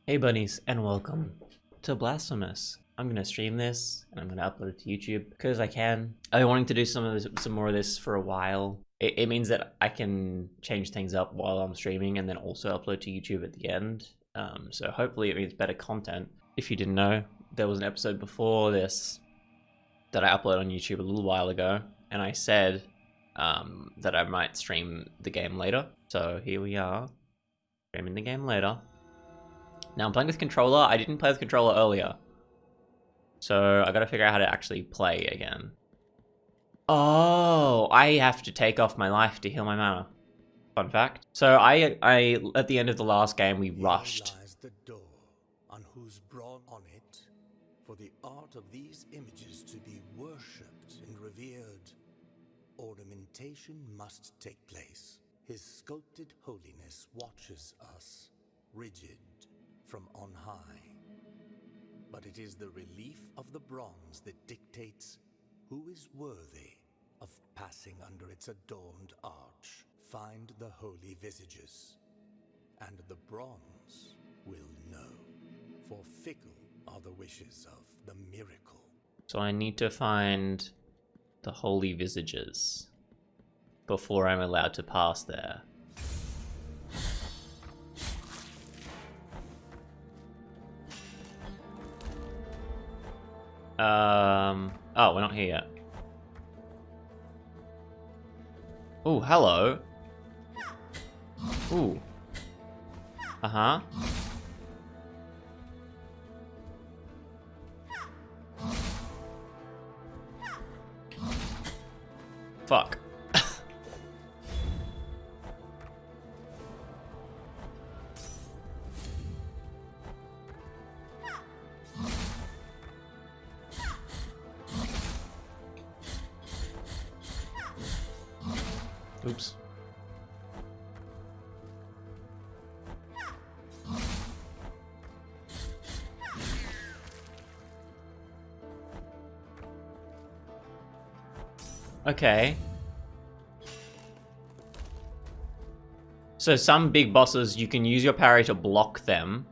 Hey bunnies, and welcome to Blasphemous. I'm gonna stream this and I'm gonna upload it to YouTube because I can. I've been wanting to do some more of this for a while. It means that I can change things up while I'm streaming and then also upload to YouTube at the end. So hopefully it means better content. If you didn't know, there was an episode before this that I uploaded on YouTube a little while ago, and I said that I might stream the game later. So here we are, streaming the game later. Now I'm playing with controller. I didn't play with controller earlier, so I gotta figure out how to actually play again. Oh, I have to take off my life to heal my mana. Fun fact. So I at the end of the last game, we rushed. Here lies the door, on whose broad on it, for the art of these images to be worshipped and revered, ornamentation must take place. His sculpted holiness watches us, rigid, from on high. But it is the relief of the bronze that dictates who is worthy of passing under its adorned arch. Find the holy visages, and the bronze will know, for fickle are the wishes of the miracle. So I need to find the holy visages before I'm allowed to pass there. Oh, we're not here yet. Oh, hello. Ooh. Uh-huh. Fuck. Oops. Okay. So some big bosses, you can use your parry to block them,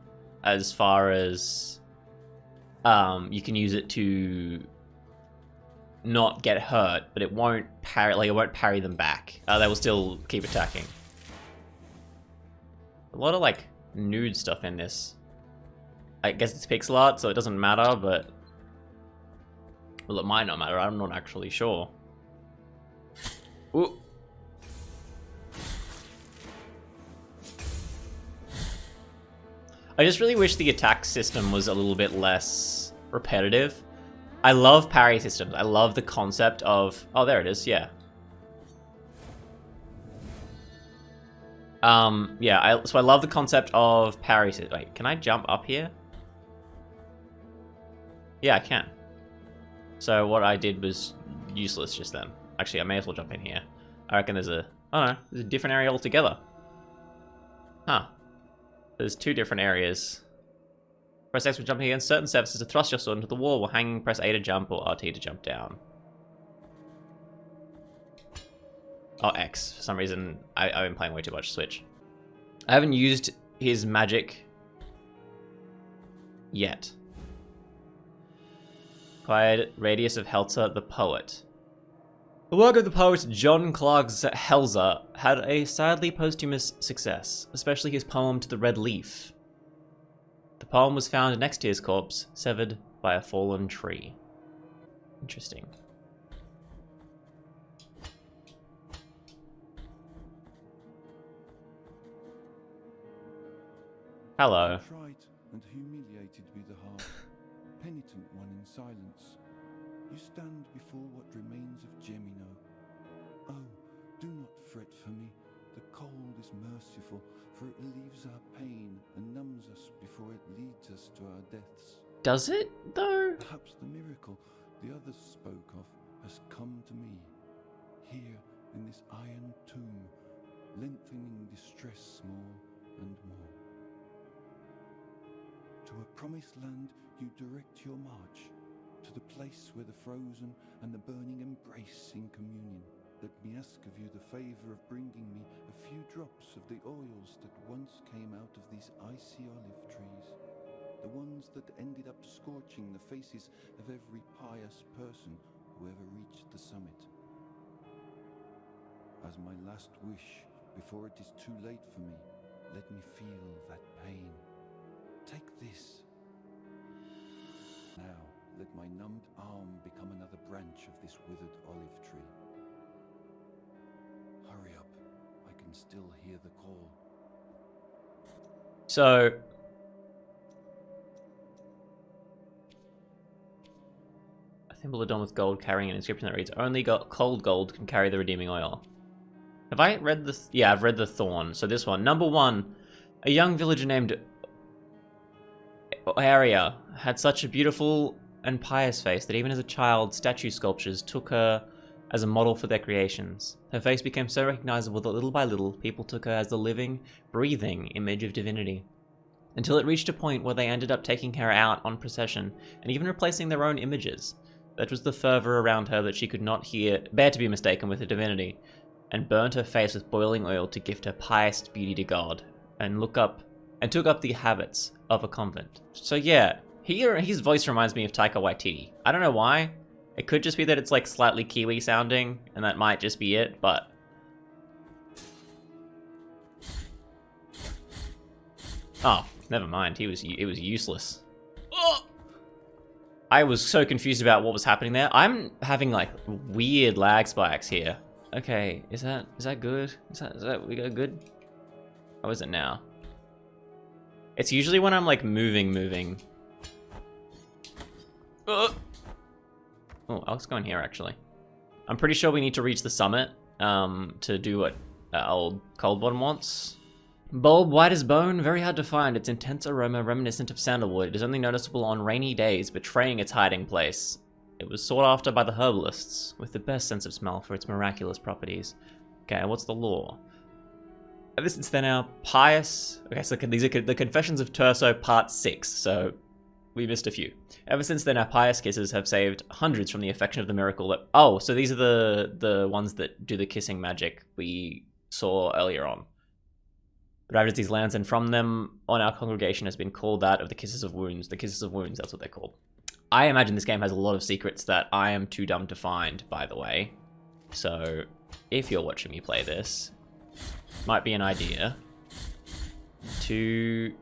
as far as you can use it to not get hurt, but it won't parry, like it won't parry them back. They will still keep attacking. A lot of like nude stuff in this. I guess it's pixel art, so it doesn't matter, but well, it might not matter. I'm not actually sure. Ooh. I just really wish the attack system was a little bit less repetitive. I love parry systems. I love the concept of... Oh, there it is, yeah. Yeah, so I love the concept of parry systems. Wait, can I jump up here? Yeah, I can. So what I did was useless just then. Actually, I may as well jump in here. I reckon there's a... Oh no, there's a different area altogether. Huh. There's two different areas. Press X when jumping against certain surfaces to thrust your sword into the wall, while hanging press A to jump or RT to jump down. Oh, X. For some reason, I've been playing way too much Switch. I haven't used his magic yet. Acquired Radius of Helter the Poet. The work of the poet John Clark Helzer had a sadly posthumous success, especially his poem To the Red Leaf. The poem was found next to his corpse, severed by a fallen tree. Interesting. Hello. Tried and humiliated be the heart, penitent one in silence. You stand before what remains of Gemino. Oh, do not fret for me. The cold is merciful, for it relieves our pain and numbs us before it leads us to our deaths. Does it, though? Perhaps the miracle the others spoke of has come to me, here in this iron tomb, lengthening distress more and more. To a promised land you direct your march, to the place where the frozen and the burning embrace in communion. Let me ask of you the favor of bringing me a few drops of the oils that once came out of these icy olive trees. flames that ended up scorching the faces of every pious person who ever reached the summit. As my last wish, before it is too late for me, let me feel that pain. Take this. Now, let my numbed arm become another branch of this withered olive tree. Hurry up. I can still hear the call. So, a thimble adorned with gold carrying an inscription that reads, "Only cold gold can carry the redeeming oil." Have I read the... Yeah, I've read the Thorn. So this one. Number 1. A young villager named Area had such a beautiful and pious face that even as a child, statue sculptures took her as a model for their creations. Her face became so recognizable that little by little, people took her as the living, breathing image of divinity. Until it reached a point where they ended up taking her out on procession and even replacing their own images. That was the fervor around her that she could not bear to be mistaken with a divinity, and burnt her face with boiling oil to gift her pious beauty to God, and took up the habits of a convent. So yeah, his voice reminds me of Taika Waititi. I don't know why. It could just be that it's like slightly Kiwi sounding, and that might just be it, but... Oh, never mind. It was useless. I was so confused about what was happening there. I'm having like weird lag spikes here. Okay, is that good? Is that we got good? How is it now? It's usually when I'm like moving. Oh, I'll just go in here actually. I'm pretty sure we need to reach the summit to do what old Coldbottom wants. Bulb white as bone, very hard to find. Its intense aroma reminiscent of sandalwood. It is only noticeable on rainy days, betraying its hiding place. It was sought after by the herbalists, with the best sense of smell for its miraculous properties. Okay, what's the law? Ever since they're now pious... Okay, so these are the Confessions of Terso, Part 6, so we missed a few. Ever since then, our pious kisses have saved hundreds from the affection of the miracle that... Oh, so these are the ones that do the kissing magic we saw earlier on. Ravaged these lands, and from them on our congregation has been called that of the Kisses of Wounds. The Kisses of Wounds, that's what they're called. I imagine this game has a lot of secrets that I am too dumb to find, by the way. So, if you're watching me play this, might be an idea to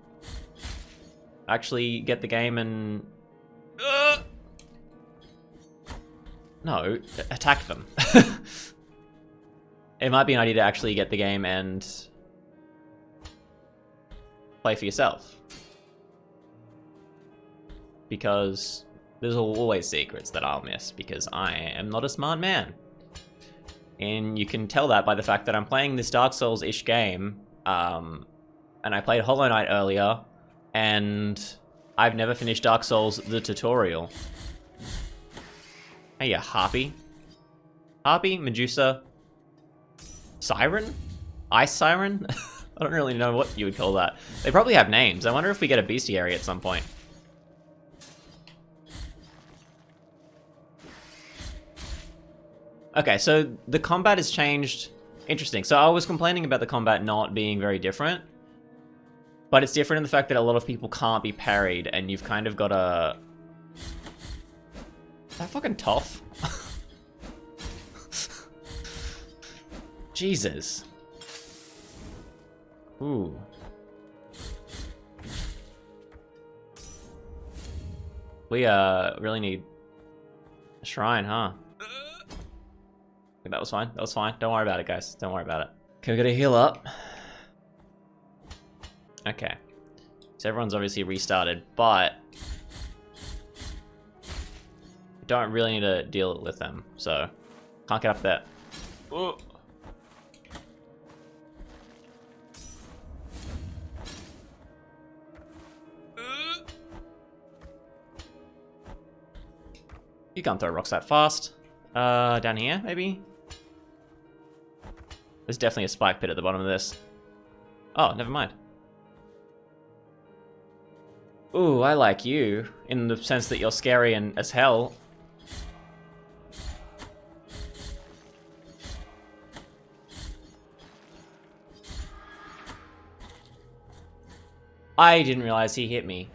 actually get the game and... No, attack them. It might be an idea to actually get the game and play for yourself. Because there's always secrets that I'll miss, because I am not a smart man. And you can tell that by the fact that I'm playing this Dark Souls-ish game, and I played Hollow Knight earlier, and I've never finished Dark Souls the tutorial. Hey, you harpy. Harpy? Medusa? Siren? Ice Siren? I don't really know what you would call that. They probably have names. I wonder if we get a bestiary at some point. Okay, so the combat has changed. Interesting. So I was complaining about the combat not being very different. But it's different in the fact that a lot of people can't be parried, and you've kind of got to... Is that fucking tough? Jesus. Ooh. We really need a shrine, huh? That was fine. That was fine. Don't worry about it, guys. Don't worry about it. Okay, we gotta heal up. Okay. So everyone's obviously restarted, but we don't really need to deal with them, so can't get up there. Ooh. You can't throw rocks that fast. Down here, maybe? There's definitely a spike pit at the bottom of this. Oh, never mind. Ooh, I like you, in the sense that you're scary and as hell. I didn't realize he hit me.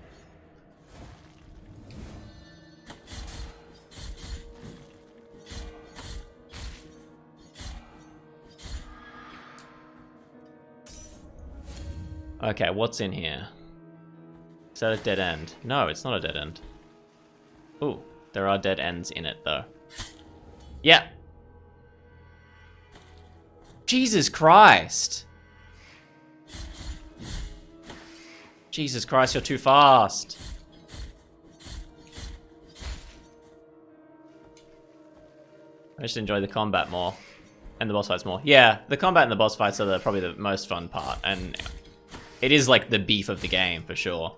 Okay, what's in here? Is that a dead end? No, it's not a dead end. Ooh, there are dead ends in it, though. Yeah. Jesus Christ! Jesus Christ, you're too fast! I just enjoy the combat more. And the boss fights more. Yeah, the combat and the boss fights are probably the most fun part, and it is like the beef of the game, for sure.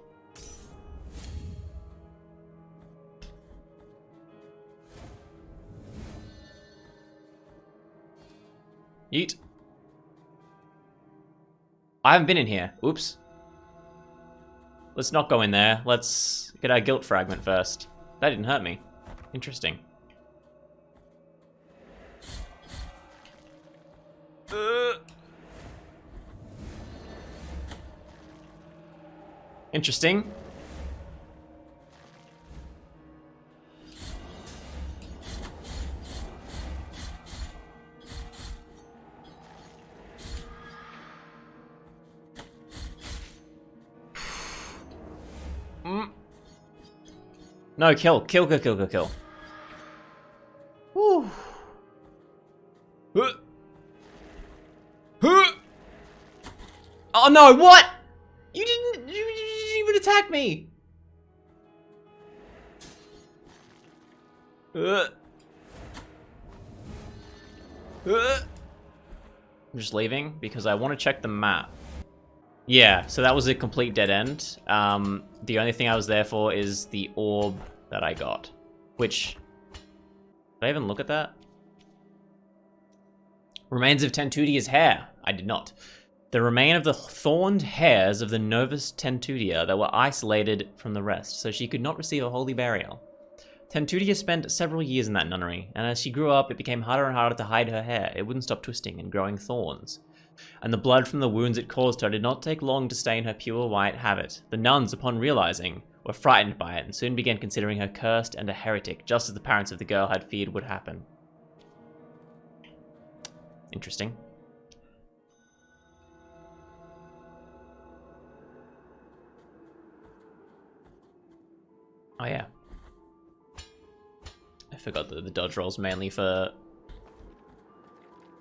Yeet. I haven't been in here. Oops. Let's not go in there. Let's get our guilt fragment first. That didn't hurt me. Interesting. Interesting. No, kill. Kill, kill, kill, kill, kill. Woo. Oh no, what? You didn't even attack me. I'm just leaving because I want to check the map. Yeah, so that was a complete dead end. The only thing I was there for is the orb that I got. Which... Did I even look at that? Remains of Tentutia's hair. I did not. The remain of the thorned hairs of the Novus Tentutia that were isolated from the rest, so she could not receive a holy burial. Tentutia spent several years in that nunnery, and as she grew up, it became harder and harder to hide her hair. It wouldn't stop twisting and growing thorns. And the blood from the wounds it caused her did not take long to stain her pure white habit. The nuns, upon realizing, were frightened by it and soon began considering her cursed and a heretic, just as the parents of the girl had feared would happen. Interesting. Oh yeah. I forgot that the dodge roll's mainly for...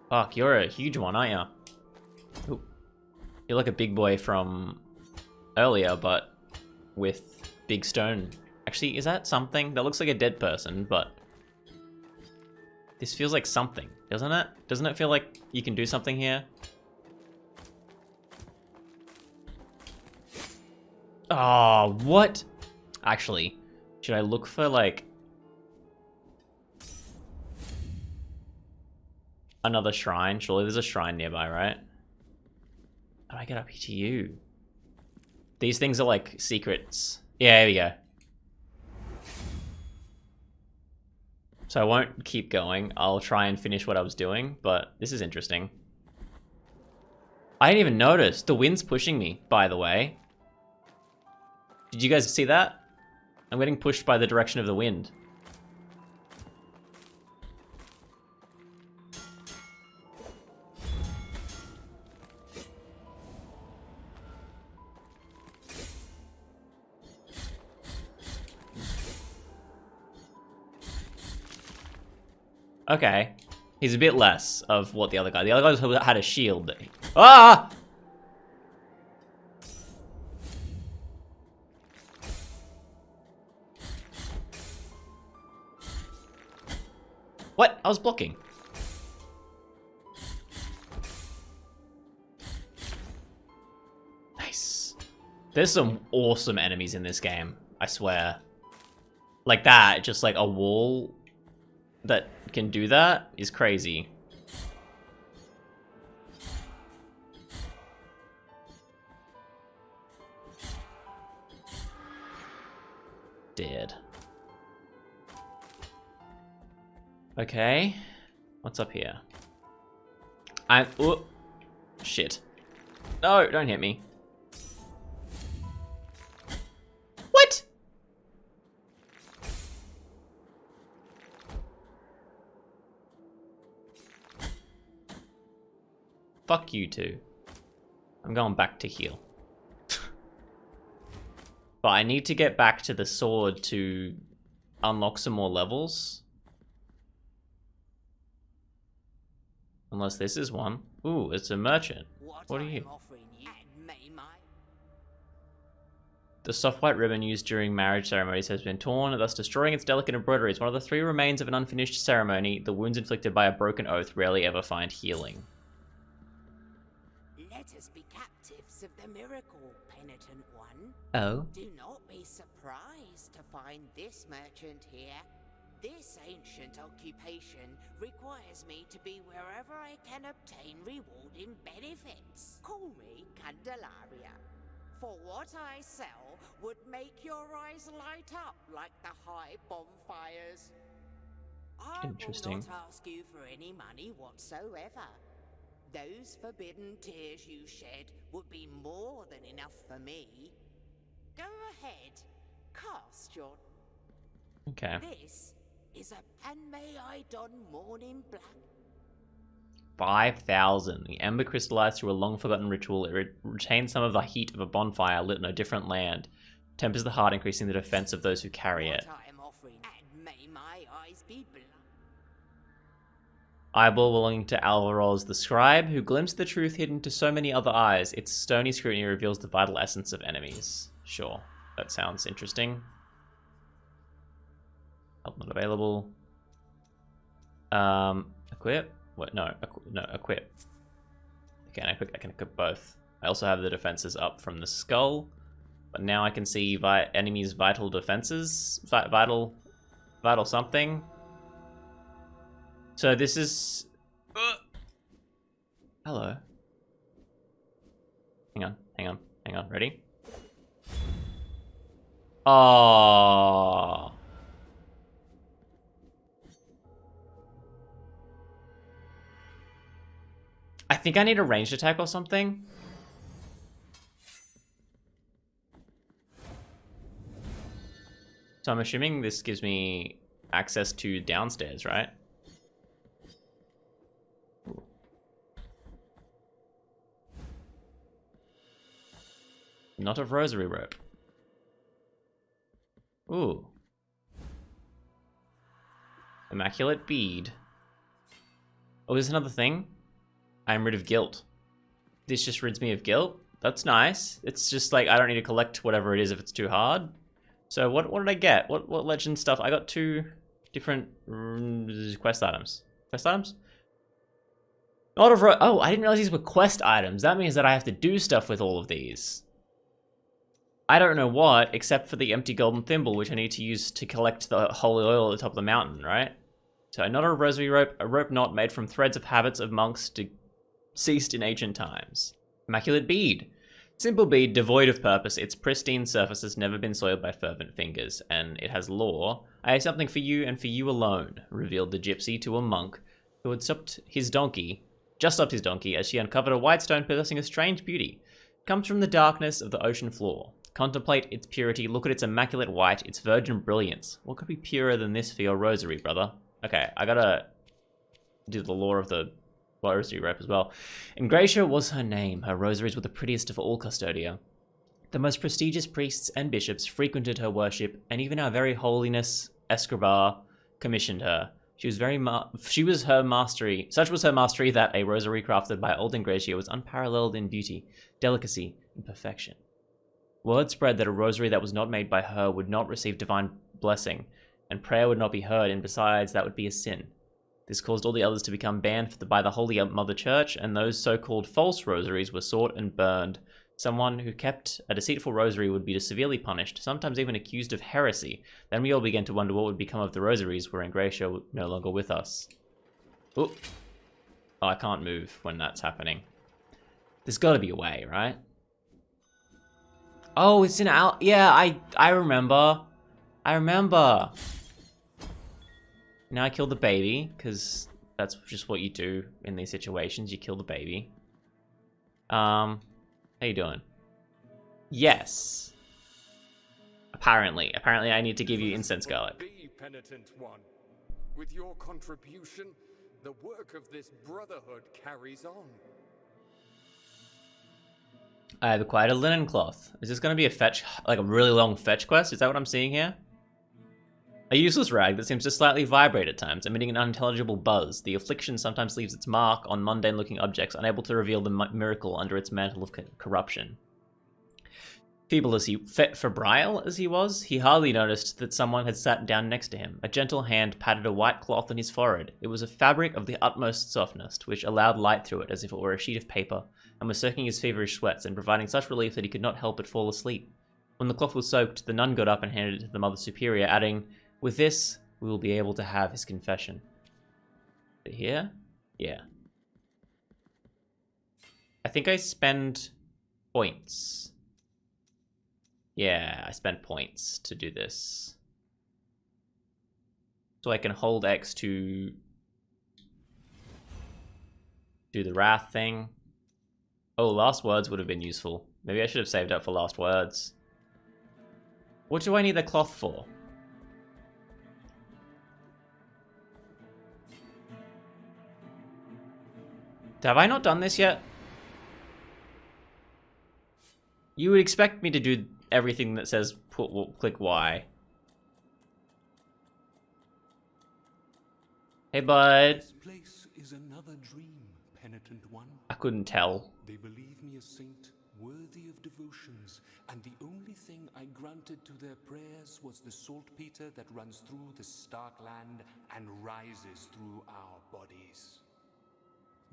Fuck, you're a huge one, aren't you? Ooh. You're like a big boy from earlier, but with big stone. Actually, is that something? That looks like a dead person, but... This feels like something, doesn't it? Doesn't it feel like you can do something here? Oh, what? Actually, should I look for, like... another shrine? Surely there's a shrine nearby, right? How do I get up here to you? These things are like secrets. Yeah, here we go. So I won't keep going. I'll try and finish what I was doing, but this is interesting. I didn't even notice. The wind's pushing me, by the way. Did you guys see that? I'm getting pushed by the direction of the wind. Okay. He's a bit less of what the other guy... The other guy had a shield that he... Ah! What? I was blocking. Nice. There's some awesome enemies in this game, I swear. Like that, just like a wall that can do that is crazy. Dead. Okay. What's up here? Oh, shit. No, don't hit me. What? Fuck you two. I'm going back to heal. But I need to get back to the sword to unlock some more levels. Unless this is one. Ooh, it's a merchant. What are you? The soft white ribbon used during marriage ceremonies has been torn, thus destroying its delicate embroideries. One of the 3 remains of an unfinished ceremony. The wounds inflicted by a broken oath rarely ever find healing. Let us be captives of the miracle, Penitent One. Oh. Do not be surprised to find this merchant here. This ancient occupation requires me to be wherever I can obtain rewarding benefits. Call me Candelaria. For what I sell would make your eyes light up like the high bonfires. I will not ask you for any money whatsoever. Those forbidden tears you shed would be more than enough for me. Go ahead, cast your... Okay. This is a... And may I don morning black? 5,000. The ember crystallized through a long-forgotten ritual. It retains some of the heat of a bonfire lit in a different land. Tempers the heart, increasing the defense of those who carry it. I am offering, and may my eyes be blind. Eyeball belonging to Alvaroz the Scribe, who glimpsed the truth hidden to so many other eyes. Its stony scrutiny reveals the vital essence of enemies. Sure, that sounds interesting. Help not available. Equip? What? No, equip. Okay, I can equip both. I also have the defenses up from the skull, but now I can see enemies' vital defenses. Vital something. So this is... Hello. Hang on. Ready? Oh. I think I need a ranged attack or something. So I'm assuming this gives me access to downstairs, right? Knot of rosary rope. Ooh. Immaculate bead. Oh, is this another thing? I am rid of guilt. This just rids me of guilt? That's nice. It's just like I don't need to collect whatever it is if it's too hard. So what did I get? What legend stuff? I got 2 different quest items. Quest items? Knot of oh, I didn't realize these were quest items. That means that I have to do stuff with all of these. I don't know what, except for the empty golden thimble, which I need to use to collect the holy oil at the top of the mountain, right? So a knot of rosary rope, a rope knot made from threads of habits of monks deceased in ancient times. Immaculate bead. Simple bead, devoid of purpose. Its pristine surface has never been soiled by fervent fingers, and it has lore. I have something for you and for you alone, revealed the gypsy to a monk who had just stopped his donkey as she uncovered a white stone possessing a strange beauty. It comes from the darkness of the ocean floor. Contemplate its purity, look at its immaculate white, its virgin brilliance. What could be purer than this for your rosary, brother? Okay, I gotta do the lore of the rosary rope as well. Ingratia was her name. Her rosaries were the prettiest of all Custodia. The most prestigious priests and bishops frequented her worship, and even our very holiness Escobar commissioned her. Such was her mastery that a rosary crafted by old Ingratia was unparalleled in beauty, delicacy, and perfection. Word spread that a rosary that was not made by her would not receive divine blessing, and prayer would not be heard, and besides, that would be a sin. This caused all the others to become banned by the Holy Mother Church, and those so-called false rosaries were sought and burned. Someone who kept a deceitful rosary would be severely punished, sometimes even accused of heresy. Then we all began to wonder what would become of the rosaries were Ingratia no longer with us. Ooh. Oh, I can't move when that's happening. There's got to be a way, right? Oh, it's in yeah, I remember. Now I kill the baby, because that's just what you do in these situations. You kill the baby. How you doing? Yes. Apparently I need to give you incense garlic. Be, Penitent One. With your contribution, the work of this brotherhood carries on. I have acquired a linen cloth. Is this going to be a fetch, like a really long fetch quest? Is that what I'm seeing here? A useless rag that seems to slightly vibrate at times, emitting an unintelligible buzz. The affliction sometimes leaves its mark on mundane-looking objects, unable to reveal the miracle under its mantle of corruption. Feeble as febrile as he was, he hardly noticed that someone had sat down next to him. A gentle hand patted a white cloth on his forehead. It was a fabric of the utmost softness, which allowed light through it as if it were a sheet of paper, and was soaking his feverish sweats and providing such relief that he could not help but fall asleep. When the cloth was soaked, the nun got up and handed it to the Mother Superior, adding, "With this, we will be able to have his confession." Here? Yeah. I think I spend points. Yeah, I spent points to do this. So I can hold X to do the wrath thing. Oh, last words would have been useful. Maybe I should have saved up for last words. What do I need the cloth for? Have I not done this yet? You would expect me to do everything that says click Y. Hey, bud. This place is another dream, Penitent One. I couldn't tell. They believe me a saint worthy of devotions, and the only thing I granted to their prayers was the saltpeter that runs through the stark land and rises through our bodies.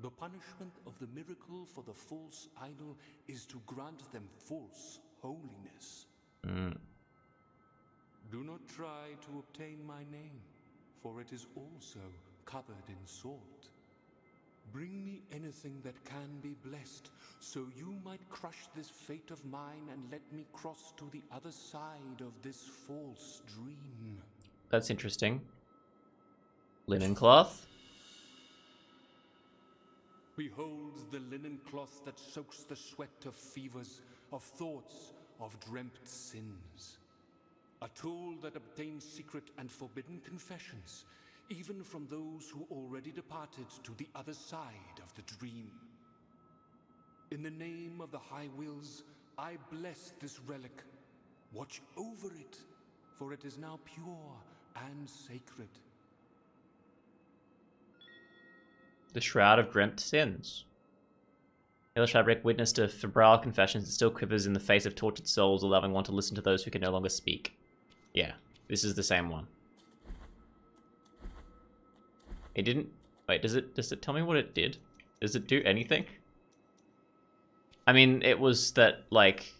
The punishment of the miracle for the false idol is to grant them false holiness. Do not try to obtain my name, for it is also covered in salt. Bring me anything that can be blessed, so you might crush this fate of mine and let me cross to the other side of this false dream. That's interesting. Linen cloth. Behold the linen cloth that soaks the sweat of fevers, of thoughts, of dreamt sins. A tool that obtains secret and forbidden confessions, even from those who already departed to the other side of the dream. In the name of the High Wills, I bless this relic. Watch over it, for it is now pure and sacred. The Shroud of Dreamt Sins. Hellish fabric witnessed a febrile confession that still quivers in the face of tortured souls, allowing one to listen to those who can no longer speak. Yeah, this is the same one. It didn't... Wait, does it tell me what it did? Does it do anything? I mean, it was that, like,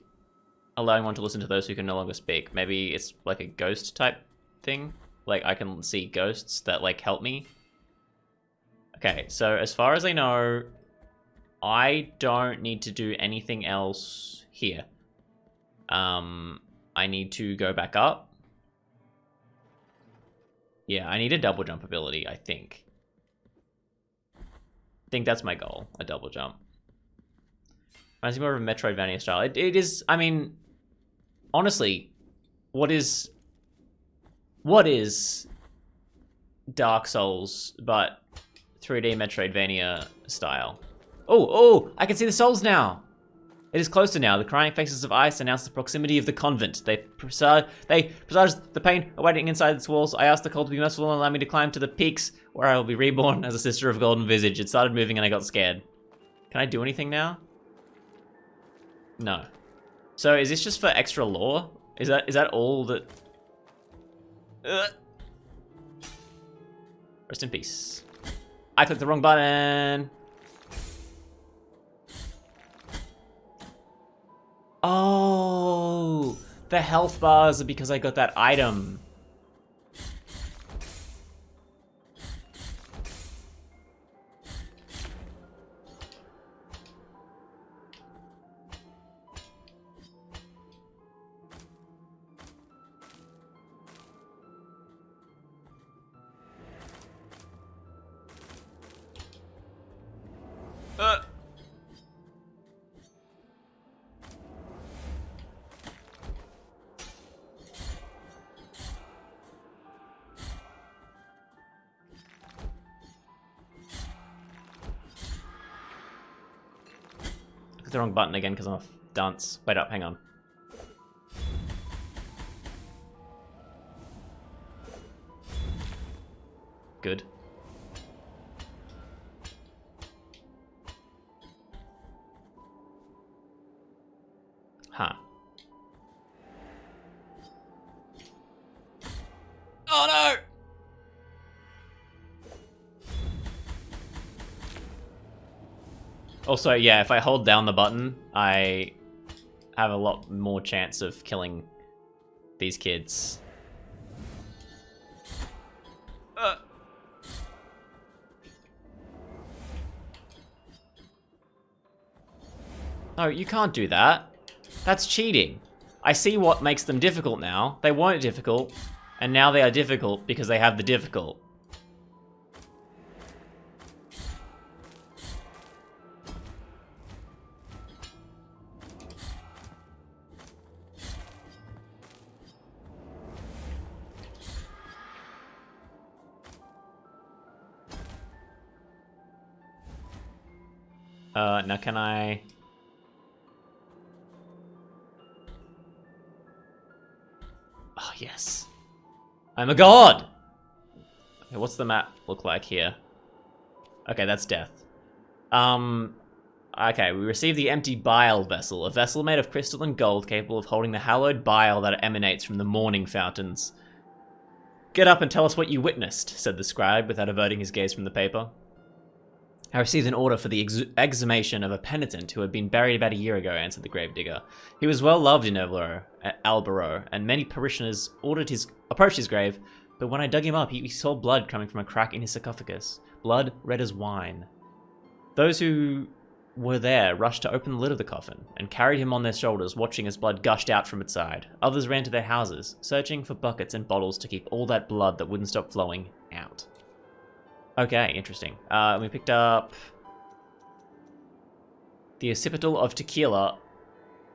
allowing one to listen to those who can no longer speak. Maybe it's like a ghost type thing? Like, I can see ghosts that, like, help me. Okay, so as far as I know, I don't need to do anything else here. I need to go back up. Yeah, I need a double jump ability, I think. I think that's my goal, a double jump. Reminds me more of a Metroidvania style. It is, I mean, honestly, what is Dark Souls, but 3D Metroidvania style? Oh, I can see the souls now. It is closer now. The crying faces of ice announce the proximity of the convent. They presage the pain awaiting inside its walls. I asked the cold to be merciful and allow me to climb to the peaks where I will be reborn as a sister of golden visage. It started moving and I got scared. Can I do anything now? No. So is this just for extra lore? Is that all that? Rest in peace. I clicked the wrong button. Oh, the health bars are because I got that item. The wrong button again because I'm a Dunce. Wait up, hang on. Good. Huh. Oh no! Also, yeah, if I hold down the button, I have a lot more chance of killing these kids. No, you can't do that. That's cheating. I see what makes them difficult now. They weren't difficult, and now they are difficult because they have the difficult. Now can I... Oh, yes. I'm a god! Okay, what's the map look like here? Okay, that's death. Okay, we received the empty bile vessel, a vessel made of crystal and gold capable of holding the hallowed bile that emanates from the mourning fountains. Get up and tell us what you witnessed, said the scribe without averting his gaze from the paper. I received an order for the exhumation of a penitent who had been buried about a year ago, answered the gravedigger. He was well loved in Albaro, and many parishioners approached his grave, but when I dug him up, he saw blood coming from a crack in his sarcophagus. Blood red as wine. Those who were there rushed to open the lid of the coffin, and carried him on their shoulders, watching as blood gushed out from its side. Others ran to their houses, searching for buckets and bottles to keep all that blood that wouldn't stop flowing out. Okay, interesting. We picked up the occipital of Tequila,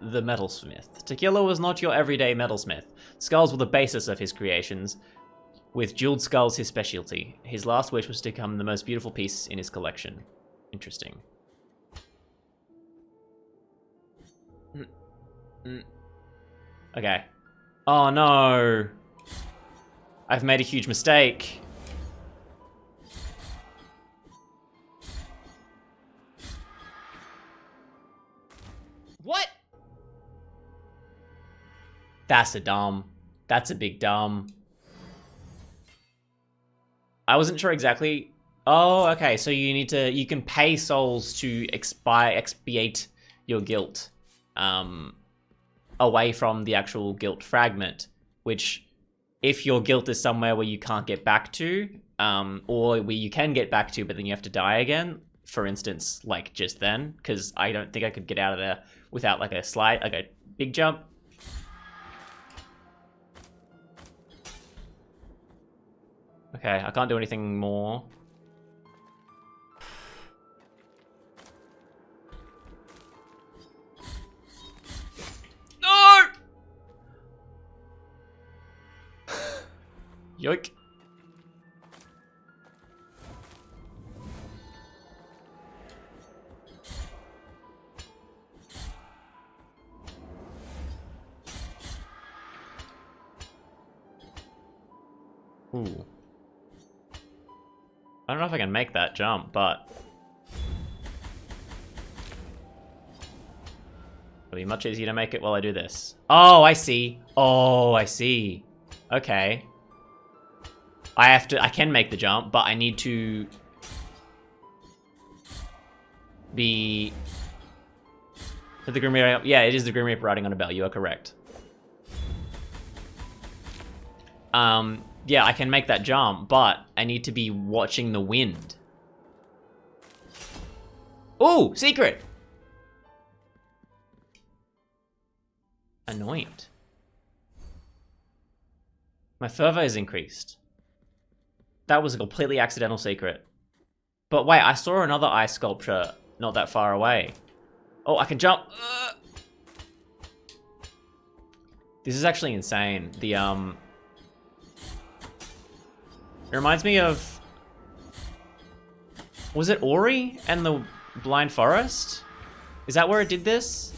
the metalsmith. Tequila was not your everyday metalsmith. Skulls were the basis of his creations, with jeweled skulls his specialty. His last wish was to become the most beautiful piece in his collection. Interesting. Okay. Oh no! I've made a huge mistake. What? That's a dumb. That's a big dumb. I wasn't sure exactly. Oh, okay. So you can pay souls to expiate your guilt, away from the actual guilt fragment, which if your guilt is somewhere where you can't get back to, or where you can get back to, but then you have to die again, for instance, like just then, because I don't think I could get out of there without like a slide, like a big jump. Okay, I can't do anything more. No! Yoink. Ooh. I don't know if I can make that jump, but it'll be much easier to make it while I do this. Oh, I see. Oh, I see. Okay. I can make the jump, but I need to be... The Grim Reaper, yeah, it is the Grim Reaper riding on a bell. You are correct. Yeah, I can make that jump, but I need to be watching the wind. Ooh, secret! Anoint. My fervor is increased. That was a completely accidental secret. But wait, I saw another ice sculpture not that far away. Oh, I can jump. This is actually insane. The, it reminds me of... Was it Ori and the Blind Forest? Is that where it did this?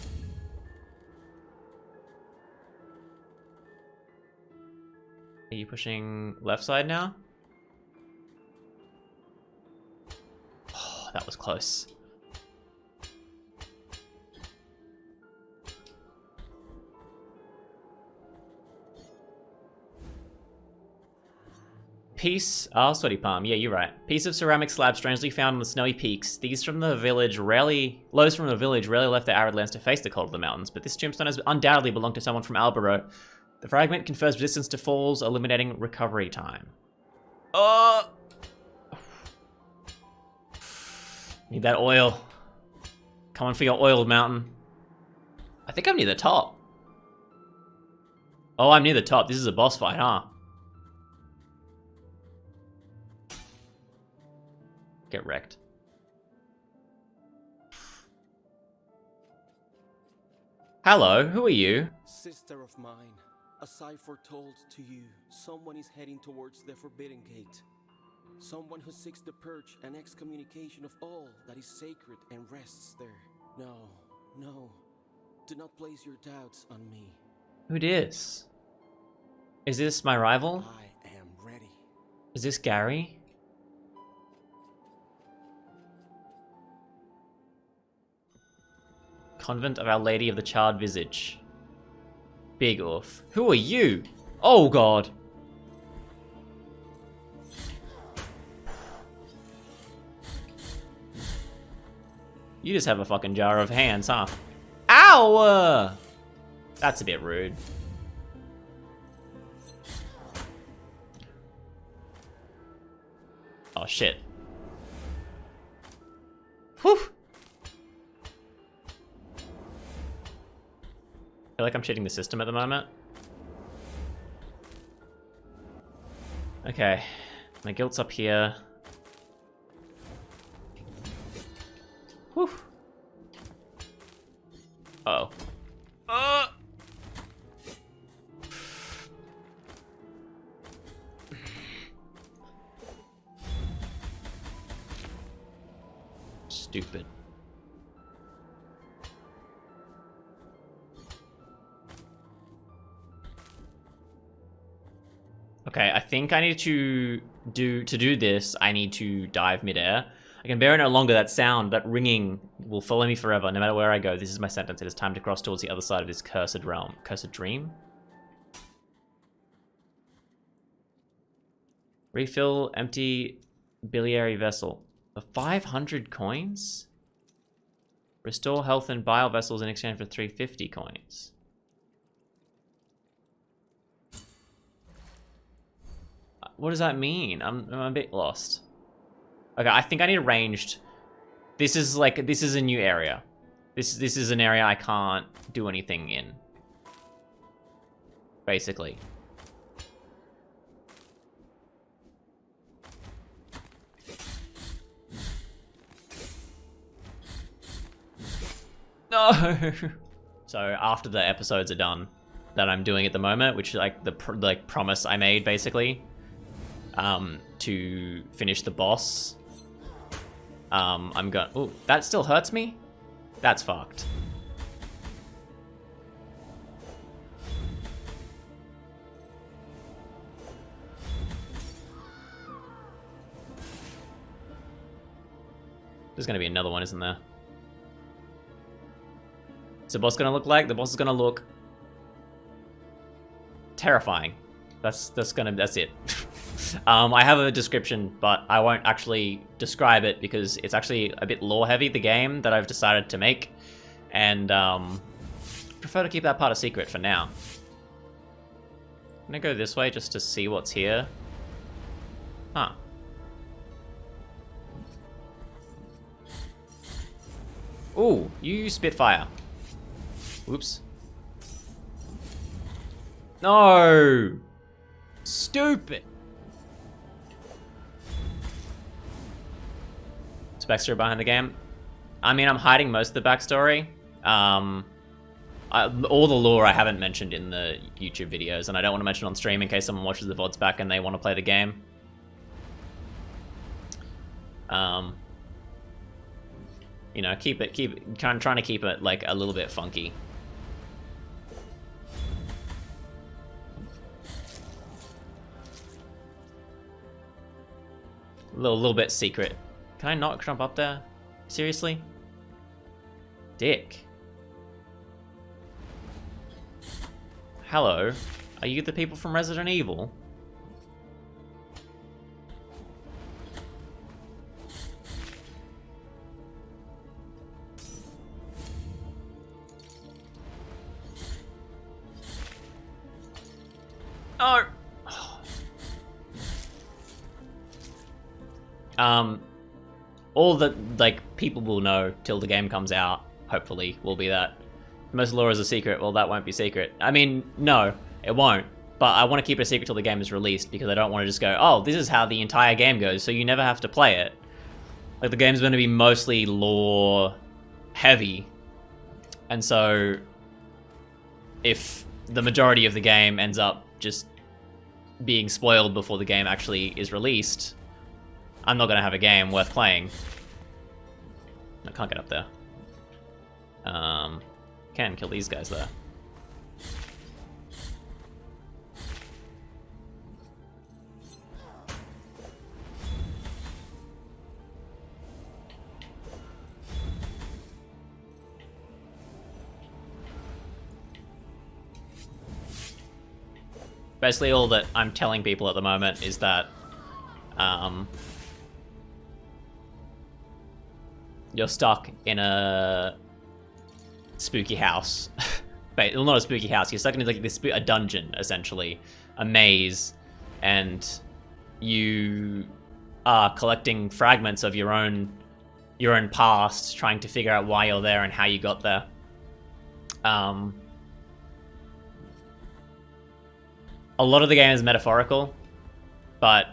Are you pushing left side now? Oh, that was close. Piece, sweaty palm. Yeah, you're right. Piece of ceramic slab strangely found on the snowy peaks. These from the village lows from the village rarely left their arid lands to face the cold of the mountains, but this tombstone has undoubtedly belonged to someone from Albaro. The fragment confers resistance to falls, eliminating recovery time. Need that oil. Coming for your oil, mountain. I think I'm near the top. Oh, I'm near the top. This is a boss fight, huh? Get wrecked. Hello, who are you? Sister of mine, as I foretold to you, someone is heading towards the Forbidden Gate. Someone who seeks the purge and excommunication of all that is sacred and rests there. No, no, do not place your doubts on me. Who dis? Is this my rival? I am ready. Is this Gary? Convent of Our Lady of the Charred Visage. Big oof. Who are you? Oh god. You just have a fucking jar of hands, huh? Ow! That's a bit rude. Oh shit. Whew! I feel like I'm cheating the system at the moment. Okay, my guilt's up here. Whew. Uh-oh. Stupid. Okay, I think I need to do this, I need to dive midair. I can bear it no longer. That sound, that ringing will follow me forever, no matter where I go. This is my sentence. It is time to cross towards the other side of this cursed realm. Cursed dream? Refill empty biliary vessel. For 500 coins? Restore health and bile vessels in exchange for 350 coins. What does that mean? I'm a bit lost. Okay, I think I need ranged. This is a new area. This is an area I can't do anything in. Basically. No. So after the episodes are done that I'm doing at the moment, which is like the promise I made basically, to finish the boss. I'm going. Oh, that still hurts me? That's fucked. There's gonna be another one, isn't there? What's the boss gonna look like? The boss is gonna look terrifying. That's it. I have a description, but I won't actually describe it because it's actually a bit lore heavy, the game that I've decided to make, and prefer to keep that part a secret for now. I'm gonna go this way just to see what's here. Huh. Ooh, you Spitfire. Oops. No! Stupid! What's the backstory behind the game? I mean, I'm hiding most of the backstory. All the lore I haven't mentioned in the YouTube videos, and I don't want to mention on stream in case someone watches the VODs back and they want to play the game. You know, trying to keep it like a little bit funky. little bit secret. Can I not jump up there? Seriously? Dick. Hello. Are you the people from Resident Evil? Oh. All that, like, people will know till the game comes out, hopefully, will be that most lore is a secret. Well, that won't be secret. I mean, no, it won't. But I want to keep it a secret till the game is released, because I don't want to just go, oh, this is how the entire game goes, so you never have to play it. Like, the game's going to be mostly lore heavy. And so, if the majority of the game ends up just being spoiled before the game actually is released, I'm not going to have a game worth playing. I can't get up there. Can kill these guys there. Basically all that I'm telling people at the moment is that you're stuck in a spooky house. Well, not a spooky house, you're stuck in like this a dungeon, essentially. A maze. And you are collecting fragments of your own past, trying to figure out why you're there and how you got there. A lot of the game is metaphorical, but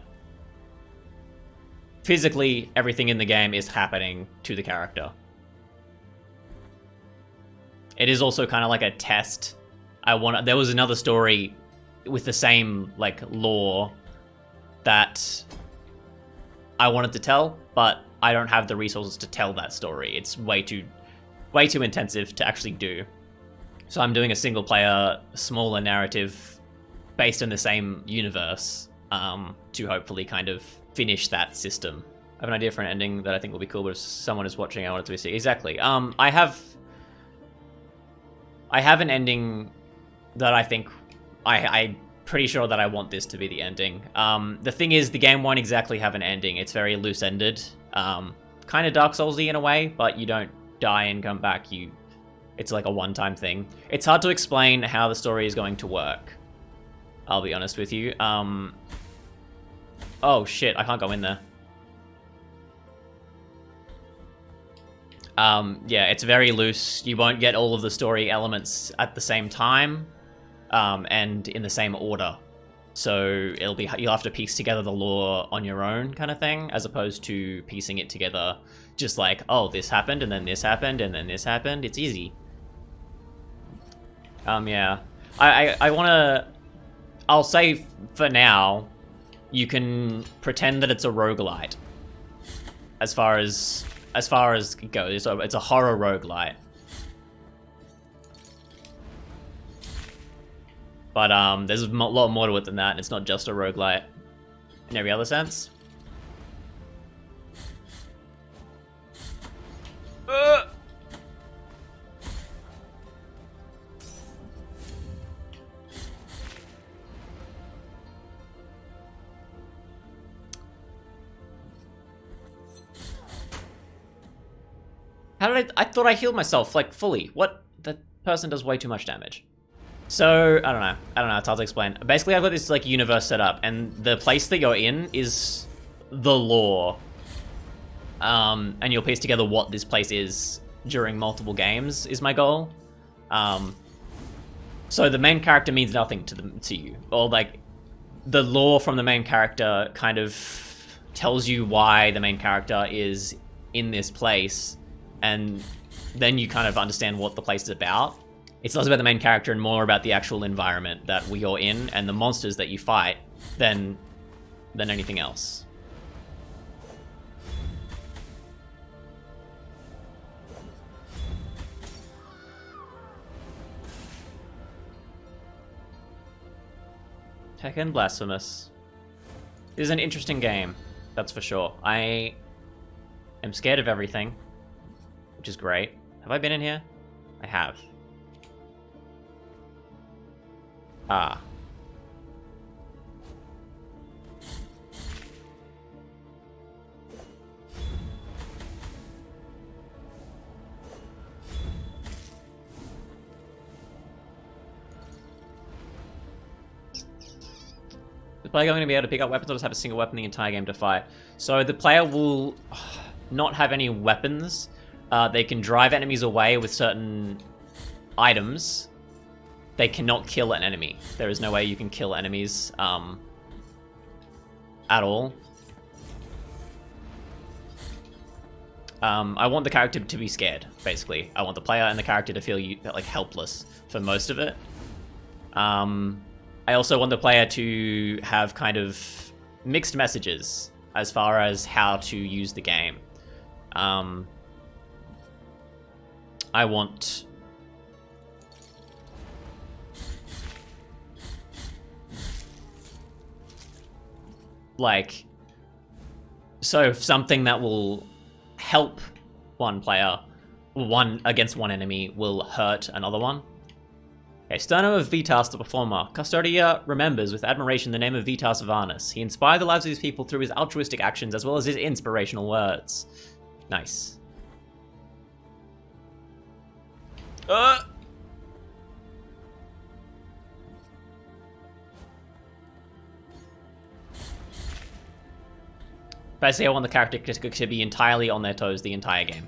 physically, everything in the game is happening to the character. It is also kind of like a test. There was another story with the same, like, lore that I wanted to tell, but I don't have the resources to tell that story. It's way too intensive to actually do. So I'm doing a single player, smaller narrative based on the same universe, to hopefully kind of finish that system. I have an idea for an ending that I think will be cool, but if someone is watching, I want it to be exactly. I have an ending that I think I'm pretty sure that I want this to be the ending. The thing is, the game won't exactly have an ending. It's very loose-ended, kind of Dark Souls-y in a way, but you don't die and come back. It's like a one-time thing. It's hard to explain how the story is going to work, I'll be honest with you. Oh shit, I can't go in there. Yeah, it's very loose. You won't get all of the story elements at the same time, and in the same order. So you'll have to piece together the lore on your own, kind of thing, as opposed to piecing it together just like, oh, this happened, and then this happened, and then this happened. It's easy. Yeah. I wanna... I'll say for now, you can pretend that it's a roguelite. As far as it goes, it's a horror roguelite. But there's a lot more to it than that, and it's not just a roguelite in every other sense. How did I thought I healed myself, like, fully. What? That person does way too much damage. So, I don't know, it's hard to explain. Basically, I've got this, like, universe set up, and the place that you're in is the lore. And you'll piece together what this place is during multiple games, is my goal. So the main character means nothing to you. Or, like, the lore from the main character kind of tells you why the main character is in this place, and then you kind of understand what the place is about. It's less about the main character and more about the actual environment that you're in and the monsters that you fight than anything else. Tekken Blasphemous. This is an interesting game. That's for sure. I am scared of everything, which is great. Have I been in here? I have. Ah. The player going to be able to pick up weapons or just have a single weapon the entire game to fight. So the player will not have any weapons. They can drive enemies away with certain items. They cannot kill an enemy. There is no way you can kill enemies at all. I want the character to be scared, basically. I want the player and the character to feel like helpless for most of it. I also want the player to have kind of mixed messages as far as how to use the game. I want something that will help one player, against one enemy, will hurt another one. Okay, Sterno of Vitas, the performer. Custodia remembers with admiration the name of Vitas Varnus. He inspired the lives of his people through his altruistic actions as well as his inspirational words. Nice. Basically, I want the character to be entirely on their toes the entire game.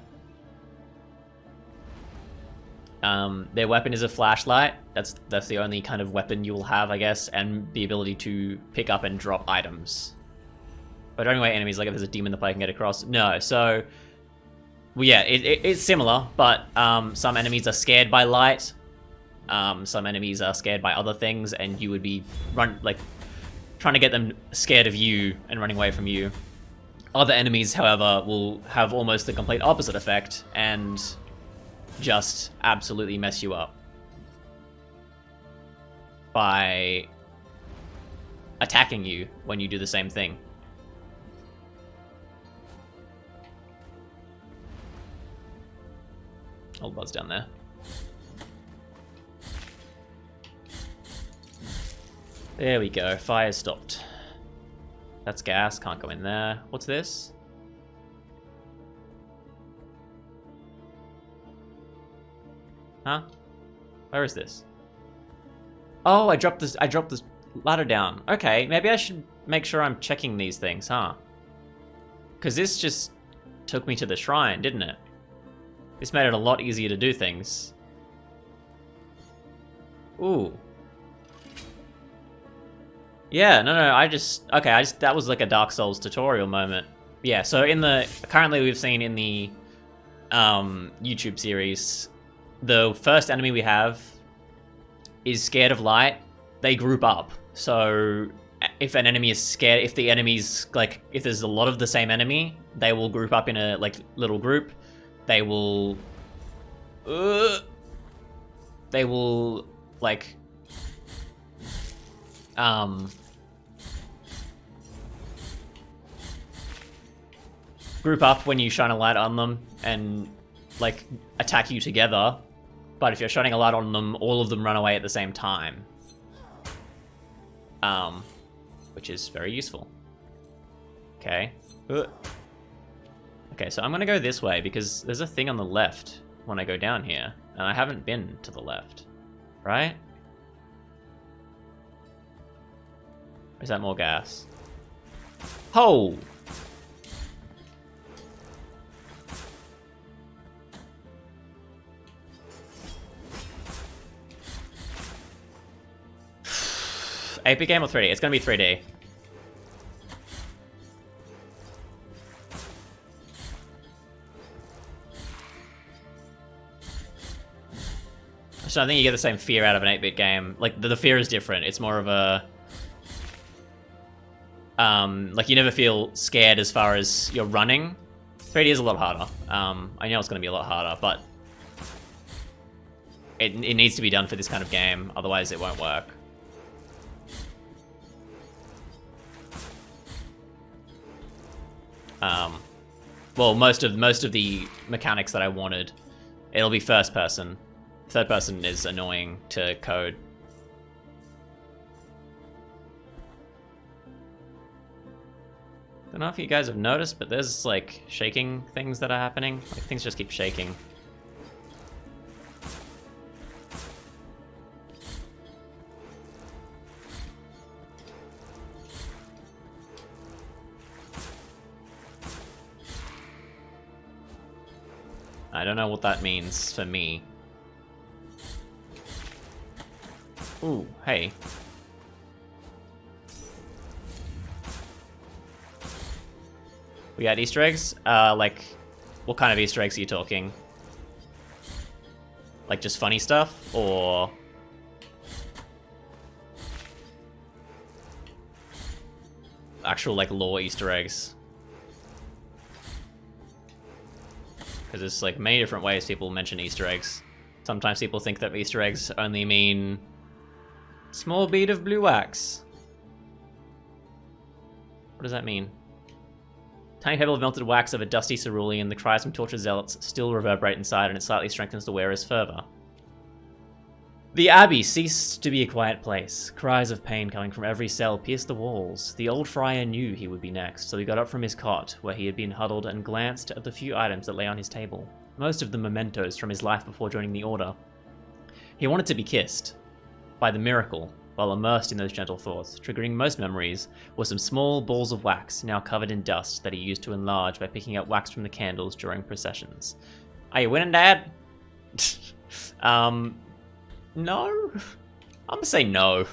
Their weapon is a flashlight. That's the only kind of weapon you will have, I guess, and the ability to pick up and drop items. But anyway, enemies, like if there's a demon the player can get across. No, so... Well, yeah, it's similar, but some enemies are scared by light. Some enemies are scared by other things, and you would be trying to get them scared of you and running away from you. Other enemies, however, will have almost the complete opposite effect and just absolutely mess you up by attacking you when you do the same thing. Old Bud's down there. There we go. Fire stopped. That's gas. Can't go in there. What's this? Huh? Where is this? Oh, I dropped this ladder down. Okay, maybe I should make sure I'm checking these things, huh? Because this just took me to the shrine, didn't it? This made it a lot easier to do things. Ooh. Yeah, no, that was like a Dark Souls tutorial moment. Yeah, so currently we've seen in the YouTube series, the first enemy we have is scared of light. They group up. So if an enemy is scared, if the enemy's if there's a lot of the same enemy, they will group up in a little group. They will group up when you shine a light on them and attack you together. But if you're shining a light on them, all of them run away at the same time. Which is very useful. Okay. Okay, so I'm gonna go this way because there's a thing on the left when I go down here, and I haven't been to the left, right? Or is that more gas? Oh! AP game or 3D? It's gonna be 3D. So I think you get the same fear out of an 8-bit game. The fear is different. It's more of a... you never feel scared as far as you're running. 3D is a lot harder. I know it's going to be a lot harder, but... It needs to be done for this kind of game, otherwise it won't work. Well, most of the mechanics that I wanted. It'll be first person. Third person is annoying to code. Don't know if you guys have noticed, but there's like shaking things that are happening. Like things just keep shaking. I don't know what that means for me. Ooh, hey. We got Easter eggs? Like, what kind of Easter eggs are you talking? Like just funny stuff, or... actual, like, lore Easter eggs? Because there's, like, many different ways people mention Easter eggs. Sometimes people think that Easter eggs only mean... small bead of blue wax. What does that mean? Tiny pebble of melted wax of a dusty cerulean, the cries from tortured zealots still reverberate inside, and it slightly strengthens the wearer's fervor. The abbey ceased to be a quiet place. Cries of pain coming from every cell pierced the walls. The old friar knew he would be next, so he got up from his cot, where he had been huddled, and glanced at the few items that lay on his table. Most of them mementos from his life before joining the order. He wanted to be kissed by the miracle, while immersed in those gentle thoughts. Triggering most memories were some small balls of wax, now covered in dust, that he used to enlarge by picking up wax from the candles during processions. Are you winning, Dad? No? I'm gonna say no.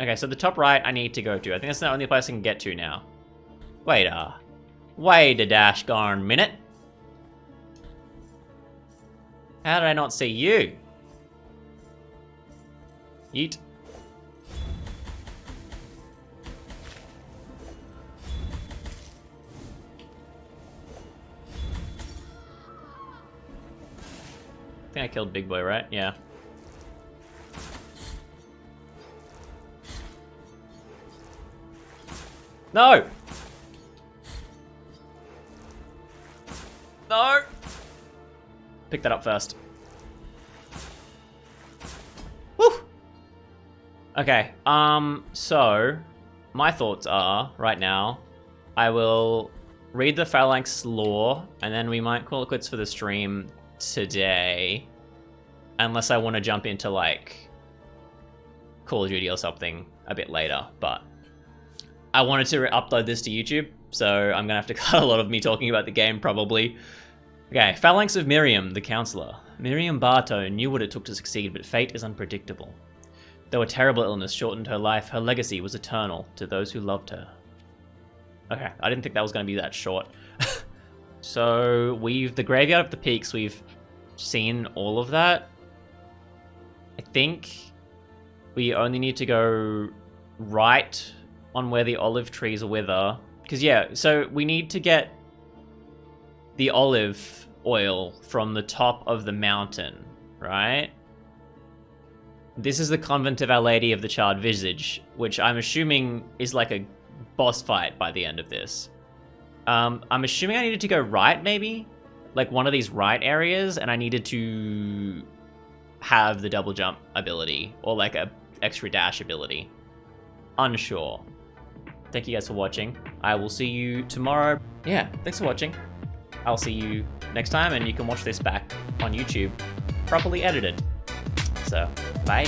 Okay, so the top right I need to go to. I think that's the only place I can get to now. Wait a dash darn minute. How did I not see you? Yeet. I think I killed Big Boy, right? Yeah. No! No! Pick that up first. Woo! Okay, so my thoughts are, right now, I will read the Phalanx lore, and then we might call it quits for the stream today. Unless I want to jump into, like, Call of Duty or something a bit later, but I wanted to upload this to YouTube, so I'm gonna have to cut a lot of me talking about the game, probably. Okay, Phalanx of Miriam, the Counselor. Miriam Bartow knew what it took to succeed, but fate is unpredictable. Though a terrible illness shortened her life, her legacy was eternal to those who loved her. Okay, I didn't think that was going to be that short. So, the Graveyard of the Peaks, we've seen all of that. I think we only need to go right on where the olive trees wither. Because, yeah, so we need to get the olive oil from the top of the mountain, right? This is the Convent of Our Lady of the Charred Visage, which I'm assuming is like a boss fight by the end of this. I'm assuming I needed to go right, maybe? Like one of these right areas, and I needed to have the double jump ability, or like a extra dash ability. Unsure. Thank you guys for watching. I will see you tomorrow. Yeah, thanks for watching. I'll see you next time, and you can watch this back on YouTube, properly edited. So, bye.